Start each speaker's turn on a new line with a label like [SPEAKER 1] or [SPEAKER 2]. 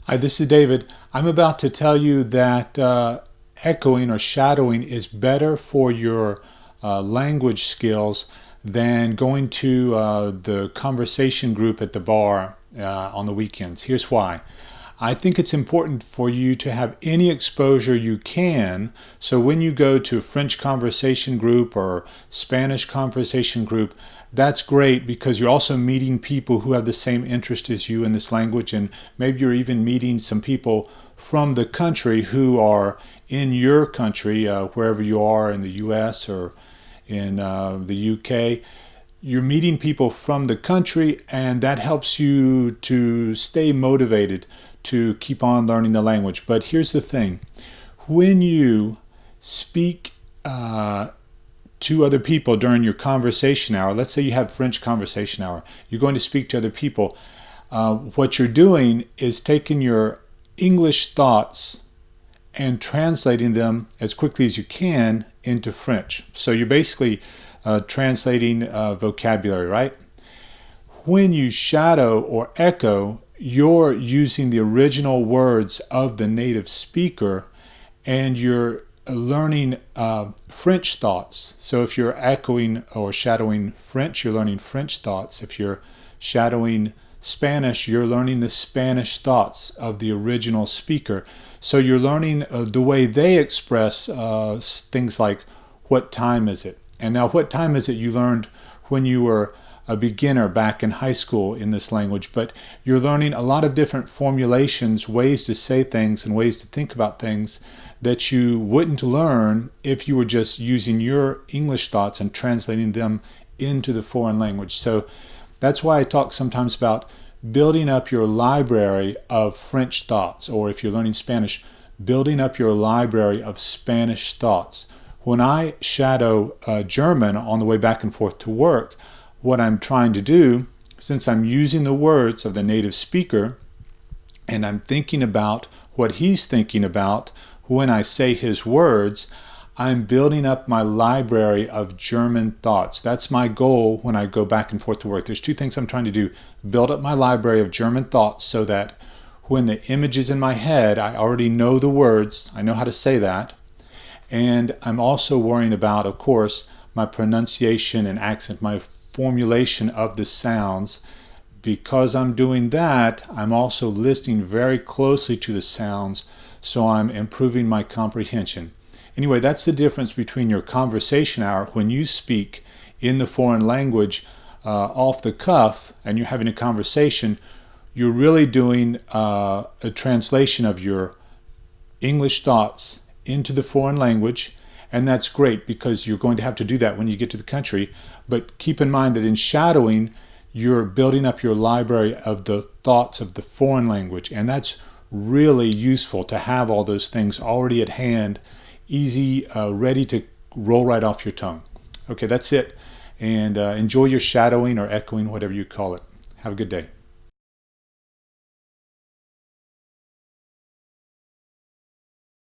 [SPEAKER 1] Hi, this is David. I'm about to tell you that echoing or shadowing is better for your language skills than going to the conversation group at the bar on the weekends. Here's why. I think it's important for you to have any exposure you can. So when you go to a French conversation group or Spanish conversation group, that's great because you're also meeting people who have the same interest as you in this language, and maybe you're even meeting some people from the country who are in your country, wherever you are in the US or in the UK. You're meeting people from the country, and that helps you to stay motivated to keep on learning the language. But here's the thing. When you speak to other people during your conversation hour, let's say you have French conversation hour, you're going to speak to other people. What you're doing is taking your English thoughts and translating them as quickly as you can into French. So you're basically translating vocabulary, right? When you shadow or echo, you're using the original words of the native speaker, and you're learning French thoughts. So if you're echoing or shadowing French, you're learning French thoughts. If you're shadowing Spanish, you're learning the Spanish thoughts of the original speaker. So you're learning the way they express things like, what time is it? And now, what time is it you learned when you were a beginner back in high school in this language, but you're learning a lot of different formulations, ways to say things and ways to think about things that you wouldn't learn if you were just using your English thoughts and translating them into the foreign language. So that's why I talk sometimes about building up your library of French thoughts, or if you're learning Spanish, building up your library of Spanish thoughts. When I shadow German on the way back and forth to work, what I'm trying to do, since I'm using the words of the native speaker and I'm thinking about what he's thinking about when I say his words, I'm building up my library of German thoughts. That's my goal when I go back and forth to work. There's two things I'm trying to do. Build up my library of German thoughts so that when the image is in my head, I already know the words. I know how to say that. And I'm also worrying about, of course, my pronunciation and accent, my formulation of the sounds. Because I'm doing that, I'm also listening very closely to the sounds, so I'm improving my comprehension. Anyway, that's the difference between your conversation hour, when you speak in the foreign language off the cuff and you're having a conversation. You're really doing a translation of your English thoughts into the foreign language, and that's great because you're going to have to do that when you get to the country. But keep in mind that in shadowing, you're building up your library of the thoughts of the foreign language, and that's really useful to have all those things already at hand, easy, ready to roll right off your tongue. Okay, that's it. And enjoy your shadowing or echoing, whatever you call it. Have a good day.